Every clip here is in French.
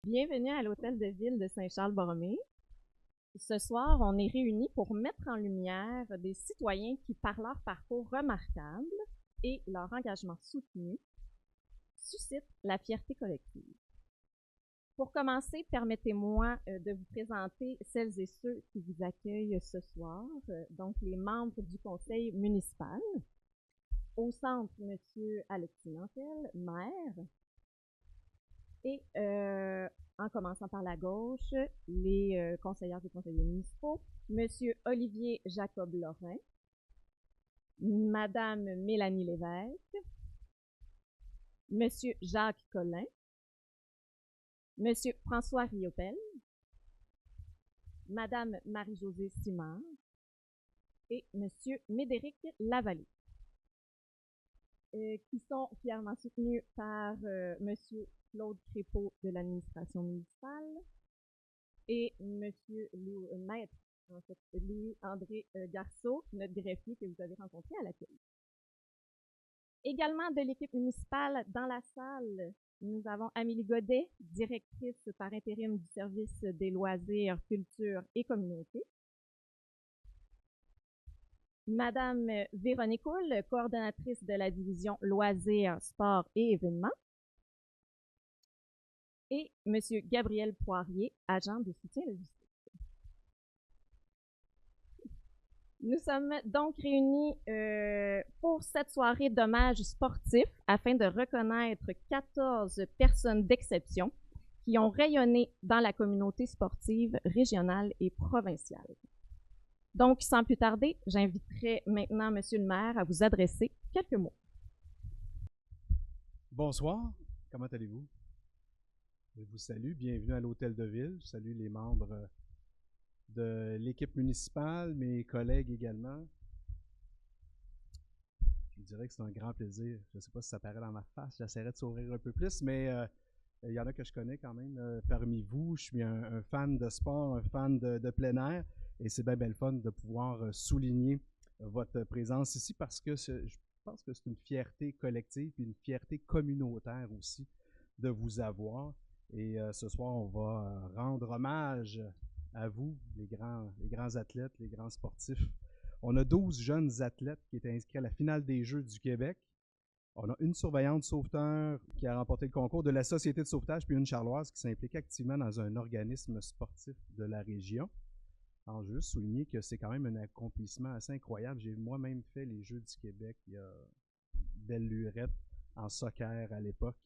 Bienvenue à l'Hôtel de Ville de Saint-Charles-Borromée. Ce soir, on est réunis pour mettre en lumière des citoyens qui, par leur parcours remarquable et leur engagement soutenu, suscitent la fierté collective. Pour commencer, permettez-moi de vous présenter celles et ceux qui vous accueillent ce soir, donc les membres du conseil municipal. Au centre, M. Alexis Nantel, maire. Et en commençant par la gauche, les conseillères et conseillers municipaux, M. Olivier Jacob-Lorrain, Mme Mélanie Lévesque, M. Jacques Collin, M. François Riopel, Mme Marie-Josée Simard et M. Médéric Lavallée, qui sont fièrement soutenus par M. Claude Crépeau de l'administration municipale et M. Maître, en fait, Louis-André Garceau, notre greffier que vous avez rencontré à l'accueil. Également de l'équipe municipale dans la salle, nous avons Amélie Godet, directrice par intérim du service des loisirs, culture et communauté. Madame Véronique Houle, coordonnatrice de la division loisirs, sport et événements. Et M. Gabriel Poirier, agent de soutien logistique. Nous sommes donc réunis pour cette soirée d'hommage sportif afin de reconnaître 14 personnes d'exception qui ont rayonné dans la communauté sportive régionale et provinciale. Donc, sans plus tarder, j'inviterai maintenant M. le maire à vous adresser quelques mots. Bonsoir, comment allez-vous? Je vous salue, bienvenue à l'Hôtel de Ville. Je salue les membres de l'équipe municipale, mes collègues également. Je vous dirais que c'est un grand plaisir. Je ne sais pas si ça paraît dans ma face, j'essaierai de sourire un peu plus, mais il y en a que je connais quand même parmi vous. Je suis un fan de sport, un fan de plein air, et c'est bien le fun de pouvoir souligner votre présence ici parce que je pense que c'est une fierté collective et une fierté communautaire aussi de vous avoir. Et ce soir, on va rendre hommage à vous, les grands athlètes, les grands sportifs. On a 12 jeunes athlètes qui étaient inscrits à la finale des Jeux du Québec. On a une surveillante sauveteur qui a remporté le concours de la Société de sauvetage, puis une charloise qui s'implique activement dans un organisme sportif de la région. Alors, je veux juste souligner que c'est quand même un accomplissement assez incroyable. J'ai moi-même fait les Jeux du Québec il y a belle lurette en soccer à l'époque.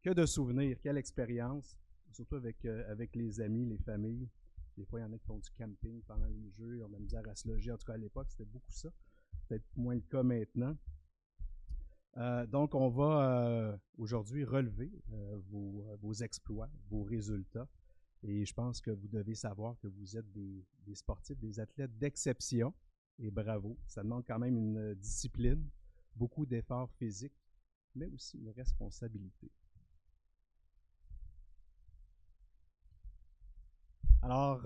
Que de souvenirs, quelle expérience, surtout avec les amis, les familles. Des fois, il y en a qui font du camping pendant les Jeux, ils ont de la misère à se loger. En tout cas, à l'époque, c'était beaucoup ça. Peut-être moins le cas maintenant. Donc, on va aujourd'hui relever vos exploits, vos résultats. Et je pense que vous devez savoir que vous êtes des sportifs, des athlètes d'exception. Et bravo, ça demande quand même une discipline, beaucoup d'efforts physiques, mais aussi une responsabilité. Alors,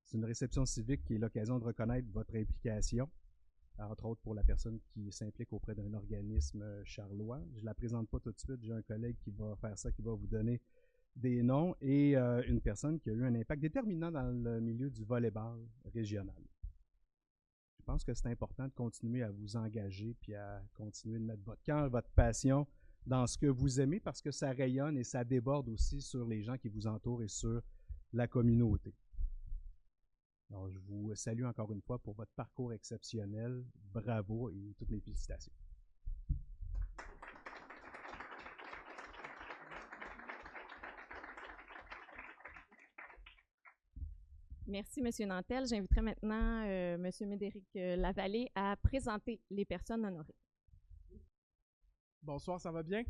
c'est une réception civique qui est l'occasion de reconnaître votre implication, entre autres pour la personne qui s'implique auprès d'un organisme charlois. Je ne la présente pas tout de suite, j'ai un collègue qui va faire ça, qui va vous donner des noms, et une personne qui a eu un impact déterminant dans le milieu du volleyball régional. Je pense que c'est important de continuer à vous engager puis à continuer de mettre votre cœur, votre passion dans ce que vous aimez parce que ça rayonne et ça déborde aussi sur les gens qui vous entourent et sur la communauté. Alors, je vous salue encore une fois pour votre parcours exceptionnel. Bravo et toutes mes félicitations. Merci, M. Nantel. J'inviterai maintenant M. Médéric Lavallée à présenter les personnes honorées. Bonsoir, ça va bien?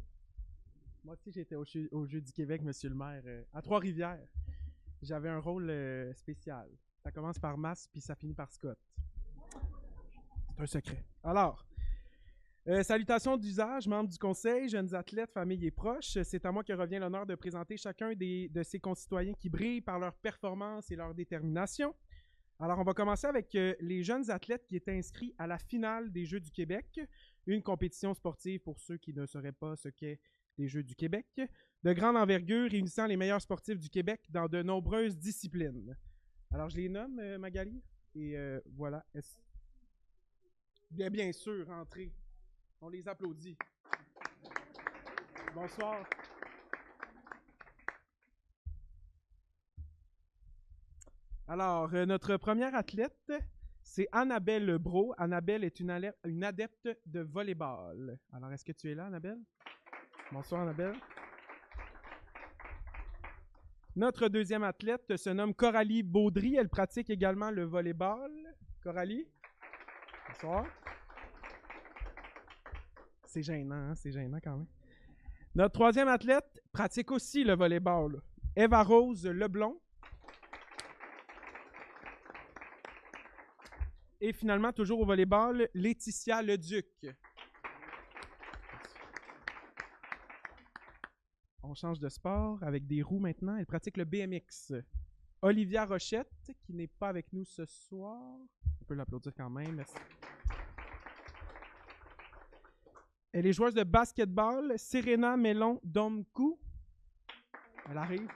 Moi aussi, j'étais au Jeux du Québec, Monsieur le maire, à Trois-Rivières. J'avais un rôle spécial. Ça commence par Mass, puis ça finit par Scott. C'est un secret. Alors, salutations d'usage, membres du conseil, jeunes athlètes, familles et proches. C'est à moi que revient l'honneur de présenter chacun de ces concitoyens qui brillent par leur performance et leur détermination. Alors, on va commencer avec les jeunes athlètes qui étaient inscrits à la finale des Jeux du Québec, une compétition sportive pour ceux qui ne sauraient pas ce qu'est des Jeux du Québec, de grande envergure réunissant les meilleurs sportifs du Québec dans de nombreuses disciplines. Alors, je les nomme, Magali, et voilà. Bien sûr, entrez. On les applaudit. Bonsoir. Alors, notre première athlète, c'est Annabelle Brault. Annabelle est une adepte de volleyball. Alors, est-ce que tu es là, Annabelle? Bonsoir, Annabelle. Notre deuxième athlète se nomme Coralie Baudry. Elle pratique également le volleyball. Coralie? Bonsoir. C'est gênant, hein? C'est gênant quand même. Notre troisième athlète pratique aussi le volleyball. Eva-Rose Leblond. Et finalement, toujours au volleyball, Laetitia Leduc. On change de sport avec des roues maintenant. Elle pratique le BMX. Olivia Rochette, qui n'est pas avec nous ce soir. On peut l'applaudir quand même. Merci. Elle est joueuse de basketball. Serena Melon-Domkou. Elle arrive.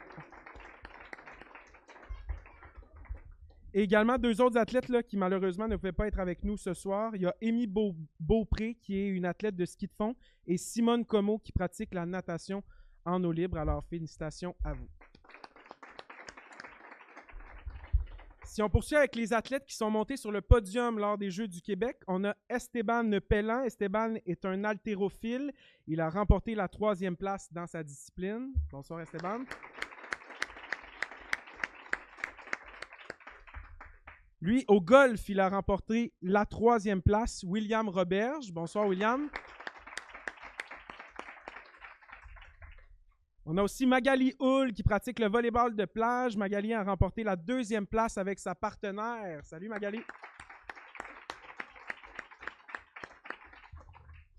Et également deux autres athlètes là, qui malheureusement ne pouvaient pas être avec nous ce soir. Il y a Amy Beaupré qui est une athlète de ski de fond et Simone Comeau qui pratique la natation en eau libre. Alors félicitations à vous. Si on poursuit avec les athlètes qui sont montés sur le podium lors des Jeux du Québec, on a Esteban Pellan. Esteban est un haltérophile. Il a remporté la 3e place dans sa discipline. Bonsoir Esteban. Lui, au golf, il a remporté la 3e place. William Roberge. Bonsoir, William. On a aussi Magali Hull qui pratique le volleyball de plage. Magali a remporté la 2e place avec sa partenaire. Salut, Magali.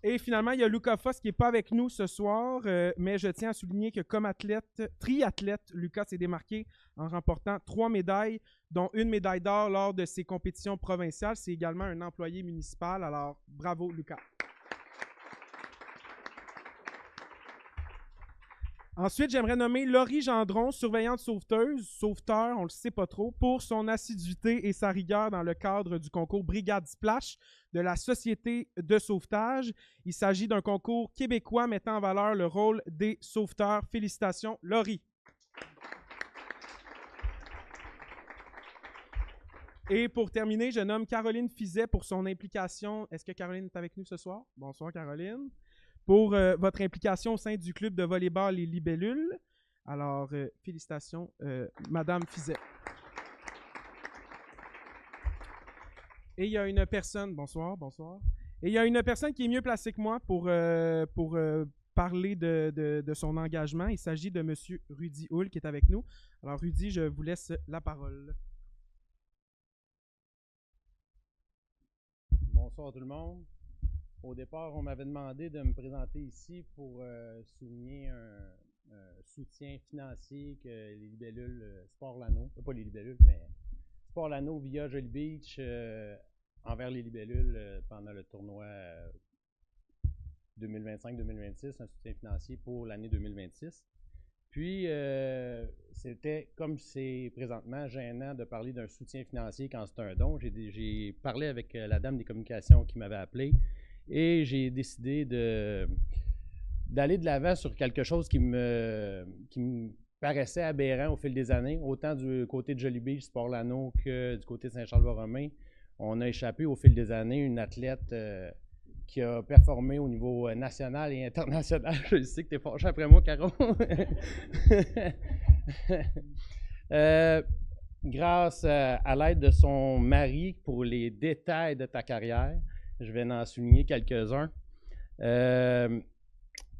Et finalement, il y a Lucas Foss qui n'est pas avec nous ce soir, mais je tiens à souligner que comme triathlète, Lucas s'est démarqué en remportant 3 médailles, dont une médaille d'or lors de ses compétitions provinciales. C'est également un employé municipal, alors bravo Lucas. Ensuite, j'aimerais nommer Laurie Gendron, surveillante sauveteuse, sauveteur, on ne le sait pas trop, pour son assiduité et sa rigueur dans le cadre du concours Brigade Splash de la Société de sauvetage. Il s'agit d'un concours québécois mettant en valeur le rôle des sauveteurs. Félicitations, Laurie. Et pour terminer, je nomme Caroline Fizet pour son implication. Est-ce que Caroline est avec nous ce soir? Bonsoir, Caroline. Pour votre implication au sein du club de volleyball Les Libellules. Alors, félicitations, Madame Fizet. Et il y a une personne, bonsoir. Et il y a une personne qui est mieux placée que moi pour parler de son engagement. Il s'agit de M. Rudy Hull qui est avec nous. Alors, Rudy, je vous laisse la parole. Bonsoir tout le monde. Au départ, on m'avait demandé de me présenter ici pour souligner un soutien financier que les Libellules Sport Lano, pas les Libellules, mais Sport Lano via Jolly Beach envers les Libellules pendant le tournoi 2025-2026, un soutien financier pour l'année 2026. Puis, c'était, comme c'est présentement gênant de parler d'un soutien financier quand c'est un don, j'ai parlé avec la dame des communications qui m'avait appelé et j'ai décidé d'aller de l'avant sur quelque chose qui me paraissait aberrant au fil des années, autant du côté de Jolly Beach, Sport Lano, que du côté de Saint-Charles-Borromée. On a échappé au fil des années une athlète qui a performé au niveau national et international. Je sais que tu es fâché après moi, Caro. Grâce à l'aide de son mari pour les détails de ta carrière, je vais en souligner quelques-uns.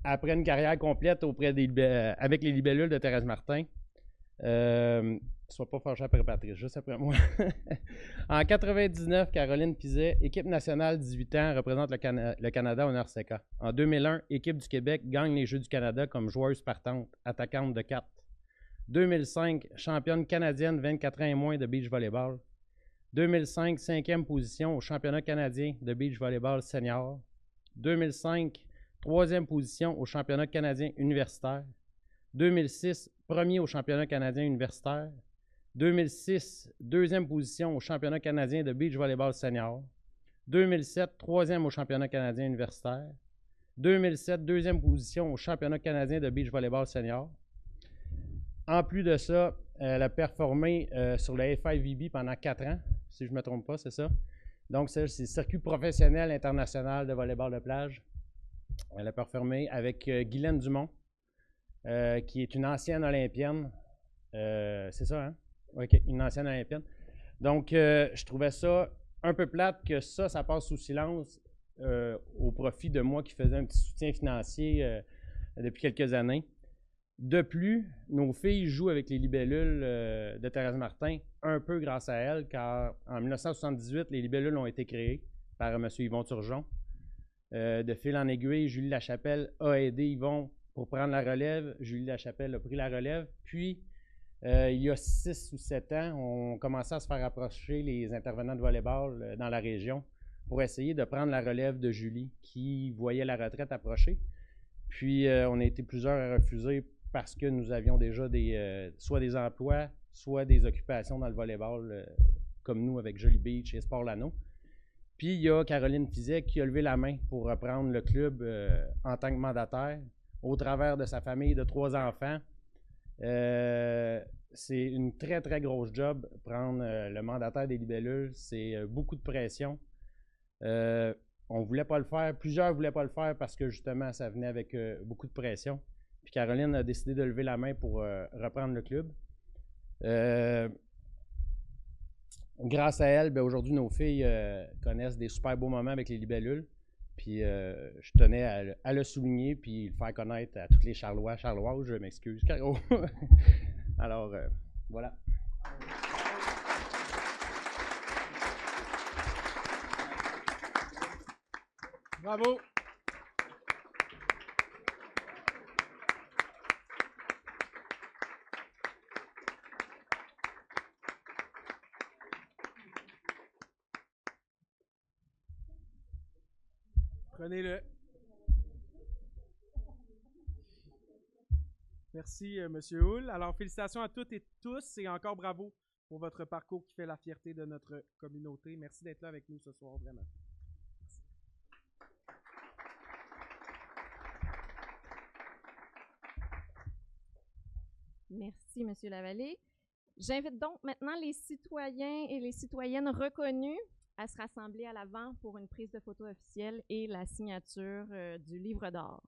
Après une carrière complète avec les Libellules de Thérèse Martin, sois pas fâché après Patrice, juste après moi. En 99, Caroline Fizet, équipe nationale 18 ans, représente le Canada au NRCK. En 2001, équipe du Québec gagne les Jeux du Canada comme joueuse partante, attaquante de 4. 2005, championne canadienne 24 ans et moins de beach volleyball. 2005, 5e position au championnat canadien de beach volleyball senior. 2005, troisième position au championnat canadien universitaire. 2006, premier au championnat canadien universitaire. 2006, deuxième position au championnat canadien de beach volleyball senior. 2007, troisième au championnat canadien universitaire. 2007, deuxième position au championnat canadien de beach volleyball senior. En plus de ça, elle a performé sur le FIVB pendant 4 ans, si je ne me trompe pas, c'est ça. Donc, c'est le circuit professionnel international de volleyball de plage. Elle a performé avec Guylaine Dumont, qui est une ancienne olympienne. C'est ça, hein? OK, une ancienne olympienne. Donc, je trouvais ça un peu plate que ça passe sous silence au profit de moi qui faisais un petit soutien financier depuis quelques années. De plus, nos filles jouent avec les libellules de Thérèse Martin, un peu grâce à elle, car en 1978, les libellules ont été créées par M. Yvon Turgeon. De fil en aiguille, Julie Lachapelle a aidé Yvon pour prendre la relève. Julie Lachapelle a pris la relève. Puis, il y a 6 ou 7 ans, on commençait à se faire approcher les intervenants de volleyball dans la région pour essayer de prendre la relève de Julie, qui voyait la retraite approcher. Puis, on a été plusieurs à refuser parce que nous avions déjà soit des emplois, soit des occupations dans le volleyball, comme nous avec Jolly Beach et Sport Lano. Puis, il y a Caroline Fizet qui a levé la main pour reprendre le club en tant que mandataire, au travers de sa famille de 3 enfants. C'est une très, très grosse job, prendre le mandataire des libellules. C'est beaucoup de pression. On ne voulait pas le faire. Plusieurs ne voulaient pas le faire parce que, justement, ça venait avec beaucoup de pression. Puis Caroline a décidé de lever la main pour reprendre le club. Grâce à elle, aujourd'hui, nos filles connaissent des super beaux moments avec les libellules. Puis je tenais à le souligner puis le faire connaître à tous les Charlois. Charloises, je m'excuse, Caro. Alors, voilà. Bravo! Prenez-le. Merci, M. Houle. Alors, félicitations à toutes et tous et encore bravo pour votre parcours qui fait la fierté de notre communauté. Merci d'être là avec nous ce soir, vraiment. Merci, M. Lavallée. J'invite donc maintenant les citoyens et les citoyennes reconnus à se rassembler à l'avant pour une prise de photo officielle et la signature du livre d'or.